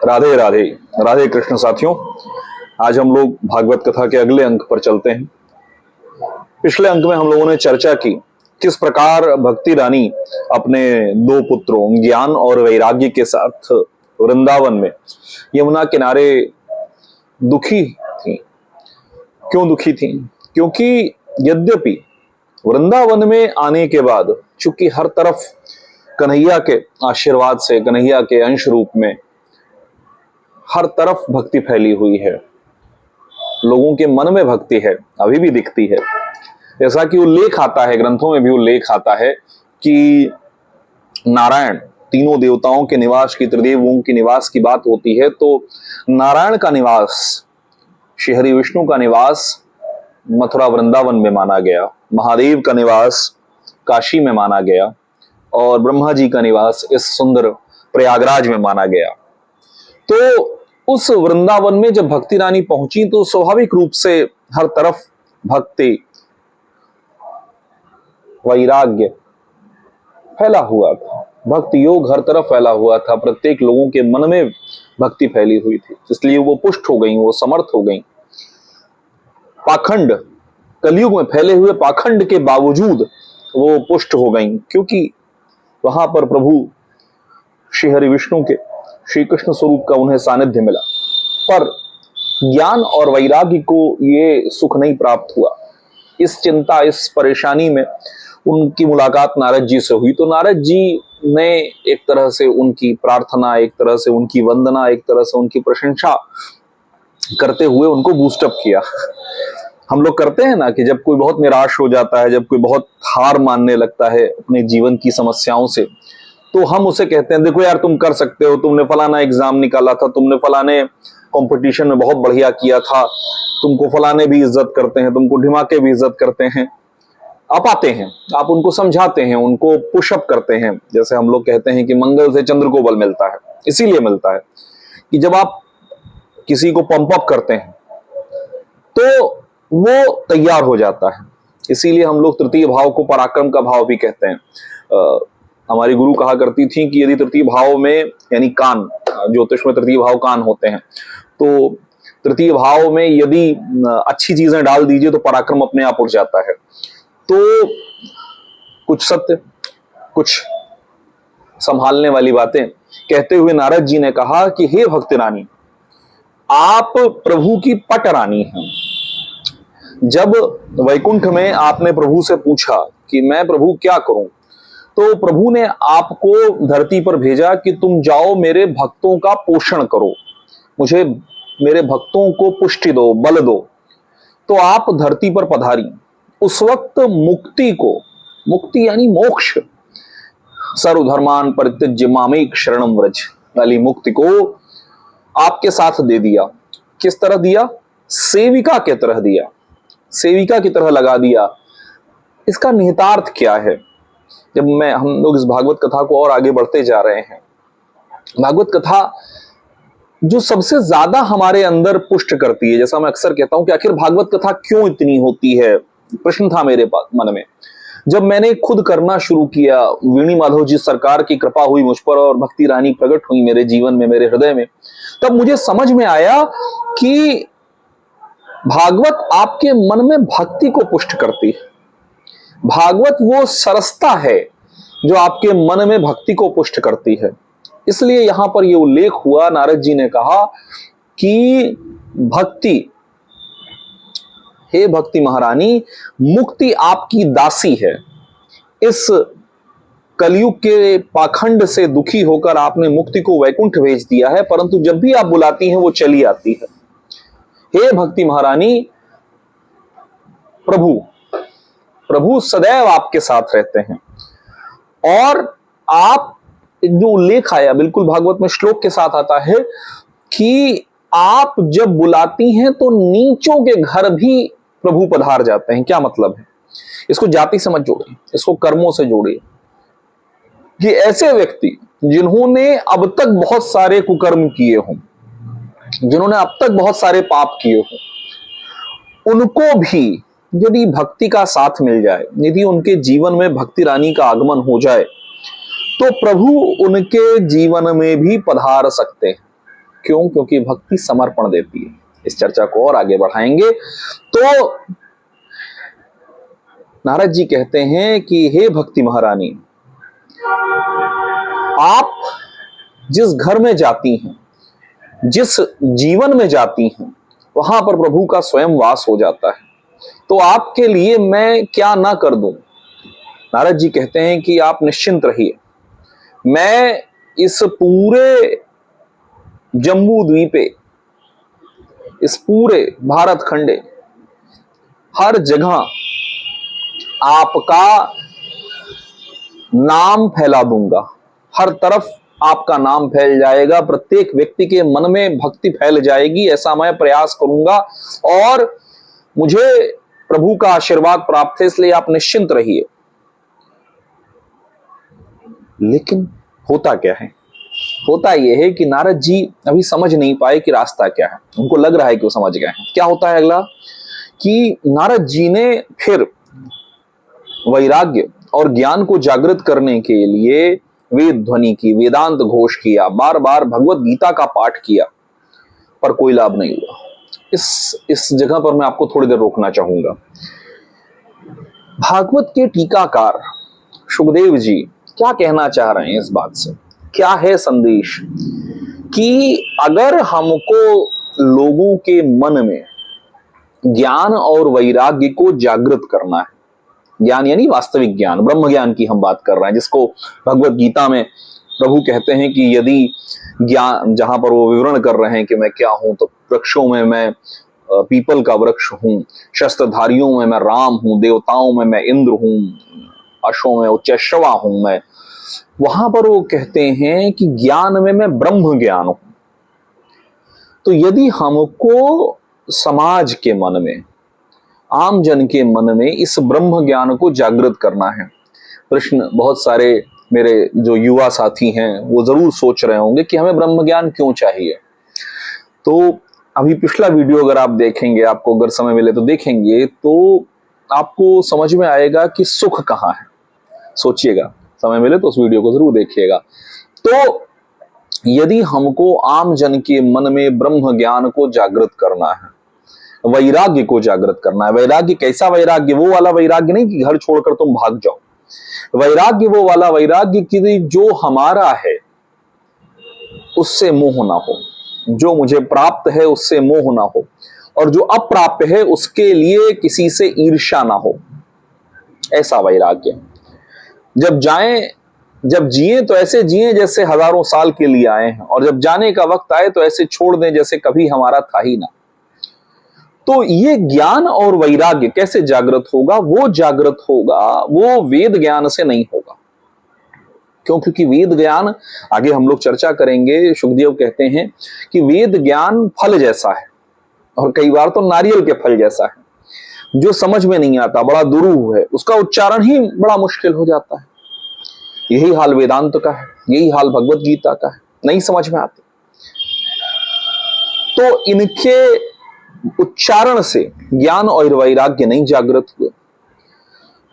राधे राधे। राधे कृष्ण साथियों, आज हम लोग भागवत कथा के अगले अंक पर चलते हैं। पिछले अंक में हम लोगों ने चर्चा की किस प्रकार भक्ति रानी अपने दो पुत्रों ज्ञान और वैराग्य के साथ वृंदावन में यमुना किनारे दुखी थी। क्यों दुखी थी? क्योंकि यद्यपि वृंदावन में आने के बाद चूंकि हर तरफ कन्हैया के आशीर्वाद से, कन्हैया के अंश रूप में हर तरफ भक्ति फैली हुई है, लोगों के मन में भक्ति है, अभी भी दिखती है। जैसा कि उल्लेख आता है, ग्रंथों में भी उल्लेख आता है कि नारायण तीनों देवताओं के निवास की, त्रिदेवों के निवास की बात होती है तो नारायण का निवास, श्री हरि विष्णु का निवास मथुरा वृंदावन में माना गया, महादेव का निवास काशी में माना गया और ब्रह्मा जी का निवास इस सुंदर प्रयागराज में माना गया। तो उस वृंदावन में जब भक्ति रानी पहुंची तो स्वाभाविक रूप से हर तरफ भक्ति, वैराग्य फैला हुआ था, भक्ति योग हर तरफ फैला हुआ था, प्रत्येक लोगों के मन में भक्ति फैली हुई थी, इसलिए वो पुष्ट हो गई, वो समर्थ हो गई। पाखंड, कलयुग में फैले हुए पाखंड के बावजूद वो पुष्ट हो गई, क्योंकि वहां पर प्रभु श्री हरि विष्णु के श्री कृष्ण स्वरूप का उन्हें सानिध्य मिला। पर ज्ञान और वैराग्य को ये सुख नहीं प्राप्त हुआ। इस चिंता, इस परेशानी में उनकी मुलाकात नारद जी से हुई तो नारद जी ने एक तरह से उनकी प्रार्थना, एक तरह से उनकी वंदना, एक तरह से उनकी प्रशंसा करते हुए उनको बूस्टअप किया। हम लोग करते हैं ना कि जब कोई बहुत निराश हो जाता है, जब कोई बहुत हार मानने लगता है अपने जीवन की समस्याओं से, तो हम उसे कहते हैं देखो यार तुम कर सकते हो, तुमने फलाना एग्जाम निकाला था, तुमने फलाने कंपटीशन में बहुत बढ़िया किया था, तुमको फलाने भी इज्जत करते हैं, तुमको ढिमाके भी इज्जत करते हैं। आप आते हैं, आप उनको समझाते हैं, उनको पुशअप करते हैं। जैसे हम लोग कहते हैं कि मंगल से चंद्र को बल मिलता है, इसीलिए मिलता है कि जब आप किसी को पंप अप करते हैं तो वो तैयार हो जाता है। इसीलिए हम लोग तृतीय भाव को पराक्रम का भाव भी कहते हैं। हमारी गुरु कहा करती थी कि यदि तृतीय भाव में, यानी कान, ज्योतिष में तृतीय भाव कान होते हैं, तो तृतीय भाव में यदि अच्छी चीजें डाल दीजिए तो पराक्रम अपने आप उठ जाता है। तो कुछ सत्य, कुछ संभालने वाली बातें कहते हुए नारद जी ने कहा कि हे भक्ति रानी, आप प्रभु की पट रानी हैं। जब वैकुंठ में आपने प्रभु से पूछा कि मैं प्रभु क्या करूं, तो प्रभु ने आपको धरती पर भेजा कि तुम जाओ मेरे भक्तों का पोषण करो, मुझे मेरे भक्तों को पुष्टि दो, बल दो। तो आप धरती पर पधारी। उस वक्त मुक्ति को, मुक्ति यानी मोक्ष, सर्वधर्मान परित्यज्य मामेक शरणम व्रज वाली मुक्ति को आपके साथ दे दिया। किस तरह दिया? सेविका के तरह दिया, सेविका की तरह लगा दिया। इसका निहितार्थ क्या है? जब हम लोग इस भागवत कथा को और आगे बढ़ते जा रहे हैं, भागवत कथा जो सबसे ज्यादा हमारे अंदर पुष्ट करती है, जैसा मैं अक्सर कहता हूं कि आखिर भागवत कथा क्यों इतनी होती है, प्रश्न था मेरे मन में। जब मैंने खुद करना शुरू किया, वीणी माधव जी सरकार की कृपा हुई मुझ पर और भक्ति रानी प्रकट हुई मेरे जीवन में, मेरे हृदय में, तब मुझे समझ में आया कि भागवत आपके मन में भक्ति को पुष्ट करती है। भागवत वो सरसता है जो आपके मन में भक्ति को पुष्ट करती है। इसलिए यहां पर यह उल्लेख हुआ, नारद जी ने कहा कि भक्ति, हे भक्ति महारानी, मुक्ति आपकी दासी है। इस कलयुग के पाखंड से दुखी होकर आपने मुक्ति को वैकुंठ भेज दिया है, परंतु जब भी आप बुलाती हैं वो चली आती है। हे भक्ति महारानी, प्रभु सदैव आपके साथ रहते हैं। और आप, जो उल्लेख आया बिल्कुल भागवत में श्लोक के साथ आता है कि आप जब बुलाती हैं तो नीचों के घर भी प्रभु पधार जाते हैं। क्या मतलब है? इसको जाति से मत जोड़िए, इसको कर्मों से जोड़िए कि ऐसे व्यक्ति जिन्होंने अब तक बहुत सारे कुकर्म किए हों, जिन्होंने अब तक बहुत सारे पाप किए हों, उनको भी यदि भक्ति का साथ मिल जाए, यदि उनके जीवन में भक्ति रानी का आगमन हो जाए, तो प्रभु उनके जीवन में भी पधार सकते हैं। क्यों? क्योंकि भक्ति समर्पण देती है। इस चर्चा को और आगे बढ़ाएंगे। तो नारद जी कहते हैं कि हे भक्ति महारानी, आप जिस घर में जाती हैं, जिस जीवन में जाती हैं, वहां पर प्रभु का स्वयं वास हो जाता है। तो आपके लिए मैं क्या ना कर दूं? नारद जी कहते हैं कि आप निश्चिंत रहिए, मैं इस पूरे जम्बू द्वीपे, इस पूरे भारत खंडे, हर जगह आपका नाम फैला दूंगा। हर तरफ आपका नाम फैल जाएगा, प्रत्येक व्यक्ति के मन में भक्ति फैल जाएगी, ऐसा मैं प्रयास करूंगा और मुझे प्रभु का आशीर्वाद प्राप्त है, इसलिए आप निश्चिंत रहिए। लेकिन होता क्या है? होता यह है कि नारद जी अभी समझ नहीं पाए कि रास्ता क्या है। उनको लग रहा है कि वो समझ गए हैं। क्या होता है अगला कि नारद जी ने फिर वैराग्य और ज्ञान को जागृत करने के लिए वेद ध्वनि की, वेदांत घोष किया, बार बार भगवत गीता का पाठ किया, पर कोई लाभ नहीं हुआ। इस जगह पर मैं आपको थोड़ी देर रोकना चाहूंगा। भागवत के टीकाकार शुकदेव जी क्या कहना चाह रहे हैं इस बात से? क्या है संदेश कि अगर हमको लोगों के मन में ज्ञान और वैराग्य को जागृत करना है, ज्ञान यानी वास्तविक ज्ञान, ब्रह्म ज्ञान की हम बात कर रहे हैं, जिसको भगवत गीता में प्रभु कहते हैं कि यदि ज्ञान, जहां पर वो विवरण कर रहे हैं कि मैं क्या हूं, तो वृक्षों में मैं पीपल का वृक्ष हूं, शस्त्रधारियों में मैं राम हूं, देवताओं में मैं इंद्र हूं, अश्वों में उच्चैश्रवा हूं मैं। वहां पर वो कहते हैं कि ज्ञान में मैं ब्रह्म ज्ञान हूं। तो यदि हमको समाज के मन में, आम जन के मन में इस ब्रह्म ज्ञान को जागृत करना है, प्रश्न बहुत सारे मेरे जो युवा साथी हैं वो जरूर सोच रहे होंगे कि हमें ब्रह्म ज्ञान क्यों चाहिए। तो अभी पिछला वीडियो अगर आप देखेंगे, आपको अगर समय मिले तो देखेंगे, तो आपको समझ में आएगा कि सुख कहाँ है। सोचिएगा, समय मिले तो उस वीडियो को जरूर देखिएगा। तो यदि हमको आम जन के मन में ब्रह्म ज्ञान को जागृत करना है, वैराग्य को जागृत करना है। वैराग्य कैसा वैराग्य? वो वाला वैराग्य नहीं कि घर छोड़कर तुम भाग जाओ। वैराग्य वो वाला वैराग्य कि जो हमारा है उससे मोह ना हो, जो मुझे प्राप्त है उससे मोह ना हो, और जो अप्राप्य है उसके लिए किसी से ईर्ष्या ना हो। ऐसा वैराग्य। जब जिए तो ऐसे जिए जैसे हजारों साल के लिए आए हैं, और जब जाने का वक्त आए तो ऐसे छोड़ दें जैसे कभी हमारा था ही ना। तो ये ज्ञान और वैराग्य कैसे जागृत होगा? वो जागृत होगा, वो वेद ज्ञान से नहीं होगा। क्यों? क्योंकि वेद ज्ञान, आगे हम लोग चर्चा करेंगे, शुकदेव कहते हैं कि वेद ज्ञान फल जैसा है, और कई बार तो नारियल के फल जैसा है, जो समझ में नहीं आता, बड़ा दुरूह है, उसका उच्चारण ही बड़ा मुश्किल हो जाता है। यही हाल वेदांत का है, यही हाल भगवत गीता का है, नहीं समझ में आती। तो इनके उच्चारण से ज्ञान और वैराग्य नहीं जागृत हुए।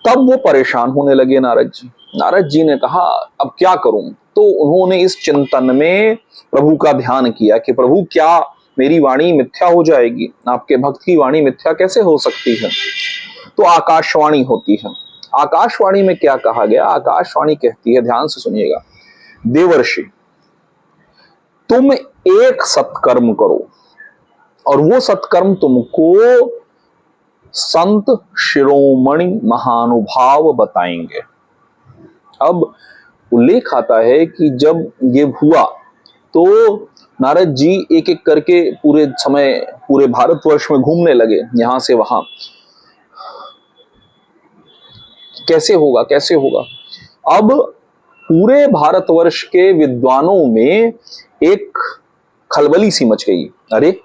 तब वो परेशान होने लगे नारद जी। नारद जी ने कहा अब क्या करूं? तो उन्होंने इस चिंतन में प्रभु का ध्यान किया कि प्रभु क्या मेरी वाणी मिथ्या हो जाएगी? आपके भक्त की वाणी मिथ्या कैसे हो सकती है? तो आकाशवाणी होती है। आकाशवाणी में क्या कहा गया? आकाशवाणी कहती है, ध्यान से सुनिएगा, देवर्षि तुम एक सत्कर्म करो, और वो सत्कर्म तुमको संत शिरोमणि महानुभाव बताएंगे। अब उल्लेख आता है कि जब ये हुआ तो नारद जी एक एक करके पूरे समय, पूरे भारतवर्ष में घूमने लगे, यहां से वहां। कैसे होगा, कैसे होगा? अब पूरे भारतवर्ष के विद्वानों में एक खलबली सी मच गई। अरे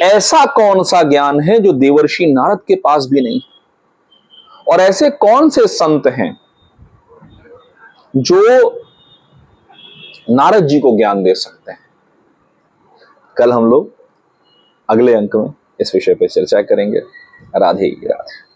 ऐसा कौन सा ज्ञान है जो देवर्षि नारद के पास भी नहीं? और ऐसे कौन से संत हैं जो नारद जी को ज्ञान दे सकते हैं? कल हम लोग अगले अंक में इस विषय पर चर्चा करेंगे। राधे राधे।